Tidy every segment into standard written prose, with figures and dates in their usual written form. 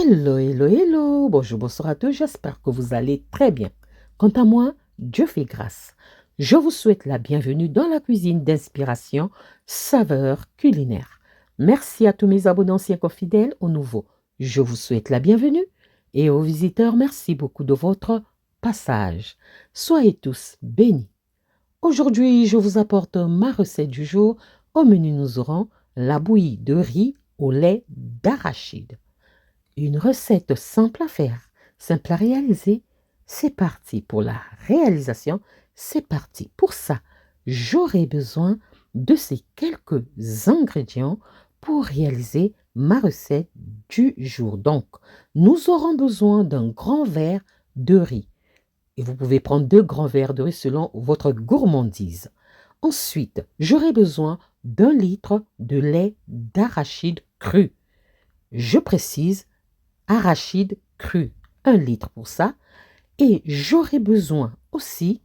Hello, hello, hello. Bonjour, bonsoir à tous. J'espère que vous allez très bien. Quant à moi, Dieu fait grâce. Je vous souhaite la bienvenue dans la cuisine d'inspiration saveur culinaire. Merci à tous mes abonnés anciens comme fidèles, aux nouveaux. Je vous souhaite la bienvenue et aux visiteurs, merci beaucoup de votre passage. Soyez tous bénis. Aujourd'hui, je vous apporte ma recette du jour. Au menu, nous aurons la bouillie de riz au lait d'arachide. Une recette simple à faire, simple à réaliser. C'est parti pour la réalisation. C'est parti. Pour ça, j'aurai besoin de ces quelques ingrédients pour réaliser ma recette du jour. Donc, nous aurons besoin d'un grand verre de riz. Et vous pouvez prendre 2 grands verres de riz selon votre gourmandise. Ensuite, j'aurai besoin d'1 litre de lait d'arachide cru. Je précise, arachide cru, 1 litre pour ça. Et j'aurai besoin aussi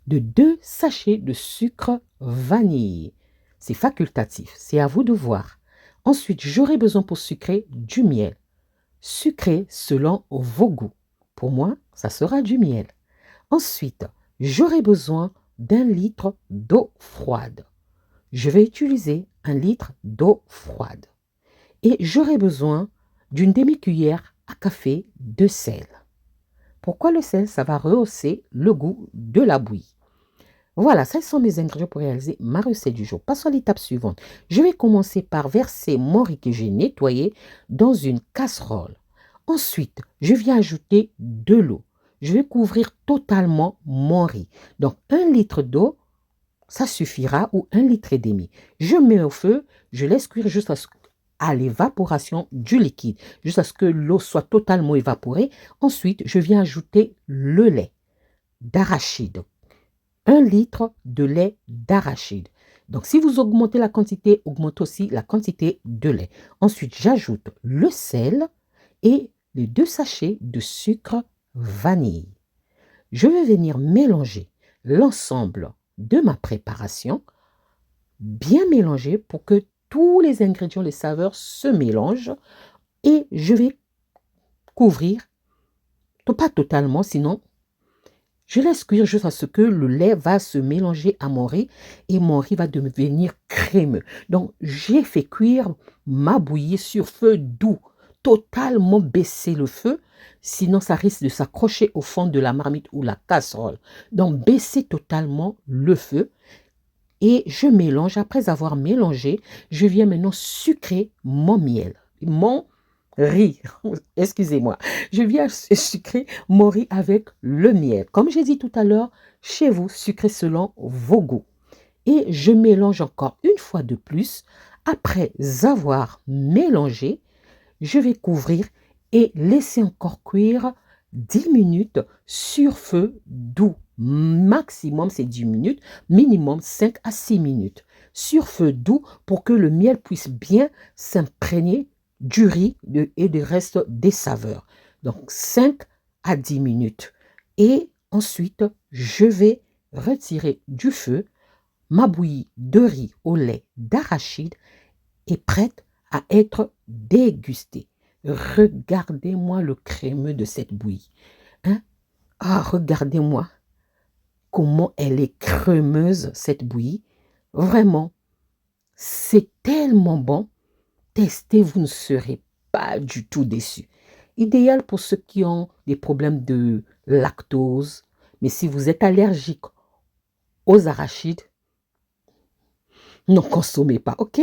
de 2 sachets de sucre vanille. C'est facultatif, c'est à vous de voir. Ensuite, j'aurai besoin pour sucrer du miel. Sucré selon vos goûts. Pour moi, ça sera du miel. Ensuite, j'aurai besoin d'1 litre d'eau froide. Je vais utiliser 1 litre d'eau froide. Et j'aurai besoin d'une demi-cuillère à café de sel. Pourquoi le sel? Ça va rehausser le goût de la bouillie. Voilà, ce sont mes ingrédients pour réaliser ma recette du jour. Passons à l'étape suivante. Je vais commencer par verser mon riz que j'ai nettoyé dans une casserole. Ensuite, je viens ajouter de l'eau. Je vais couvrir totalement mon riz. Donc, 1 litre d'eau, ça suffira, ou 1,5 litre. Je mets au feu, je laisse cuire jusqu'à l'évaporation du liquide, jusqu'à ce que l'eau soit totalement évaporée. Ensuite, je viens ajouter le lait d'arachide. 1 litre de lait d'arachide. Donc, si vous augmentez la quantité, augmentez aussi la quantité de lait. Ensuite, j'ajoute le sel et les 2 sachets de sucre vanille. Je vais venir mélanger l'ensemble de ma préparation, bien mélanger pour que tous les ingrédients, les saveurs se mélangent, et je vais couvrir, pas totalement, sinon je laisse cuire jusqu'à ce que le lait va se mélanger à mon riz et mon riz va devenir crémeux. Donc, j'ai fait cuire ma bouillie sur feu doux, totalement baisser le feu, sinon ça risque de s'accrocher au fond de la marmite ou la casserole. Donc, baisser totalement le feu et je mélange. Après avoir mélangé, je viens maintenant sucrer mon miel, mon riz, excusez-moi, je viens sucrer mon riz avec le miel. Comme j'ai dit tout à l'heure, chez vous, sucrez selon vos goûts. Et je mélange encore une fois de plus. Après avoir mélangé, je vais couvrir et laisser encore cuire 10 minutes sur feu doux. Maximum, c'est 10 minutes, minimum 5 à 6 minutes. Sur feu doux pour que le miel puisse bien s'imprégner du riz et du reste des saveurs. Donc 5 à 10 minutes. Et ensuite, je vais retirer du feu. Ma bouillie de riz au lait d'arachide est prête à être dégustée. Regardez-moi le crémeux de cette bouillie. Hein? Ah, regardez-moi comment elle est crémeuse, cette bouillie. Vraiment, c'est tellement bon. Testez, vous ne serez pas du tout déçus. Idéal pour ceux qui ont des problèmes de lactose. Mais si vous êtes allergique aux arachides, n'en consommez pas, ok?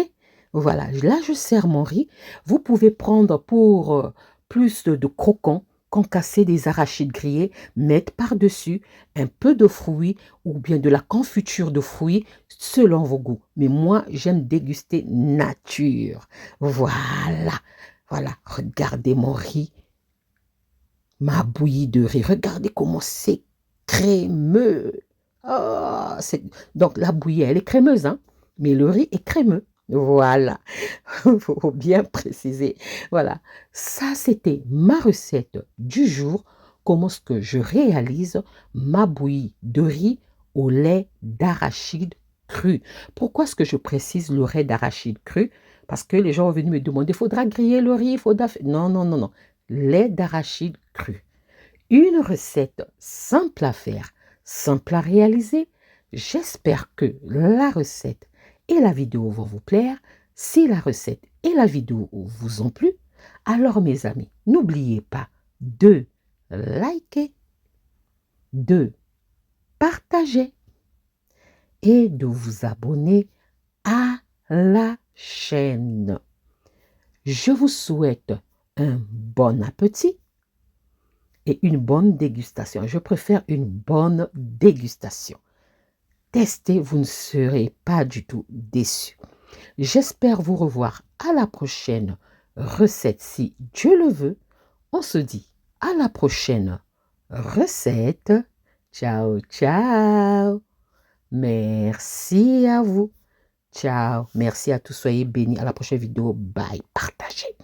Voilà, là je sers mon riz. Vous pouvez prendre pour plus de croquants, concasser des arachides grillés, mettre par-dessus un peu de fruits ou bien de la confiture de fruits selon vos goûts. Mais moi, j'aime déguster nature. Voilà, voilà, regardez mon riz, ma bouillie de riz. Regardez comment c'est crémeux. Oh, donc la bouillie, elle est crémeuse, hein? Mais le riz est crémeux. Voilà, il faut bien préciser. Voilà, ça c'était ma recette du jour. Comment est-ce que je réalise ma bouillie de riz au lait d'arachide cru? Pourquoi est-ce que je précise le lait d'arachide cru? Parce que les gens sont venus me demander, il faudra griller le riz, il faudra... Non, non, non, non. Lait d'arachide cru. Une recette simple à faire, simple à réaliser. J'espère que la recette et la vidéo vont vous plaire. Si la recette et la vidéo vous ont plu, alors mes amis, n'oubliez pas de liker, de partager et de vous abonner à la chaîne. Je vous souhaite un bon appétit et une bonne dégustation. Je préfère une bonne dégustation. Testez, vous ne serez pas du tout déçus. J'espère vous revoir à la prochaine recette si Dieu le veut. On se dit à la prochaine recette. Ciao, ciao. Merci à vous. Ciao. Merci à tous. Soyez bénis. À la prochaine vidéo. Bye. Partagez.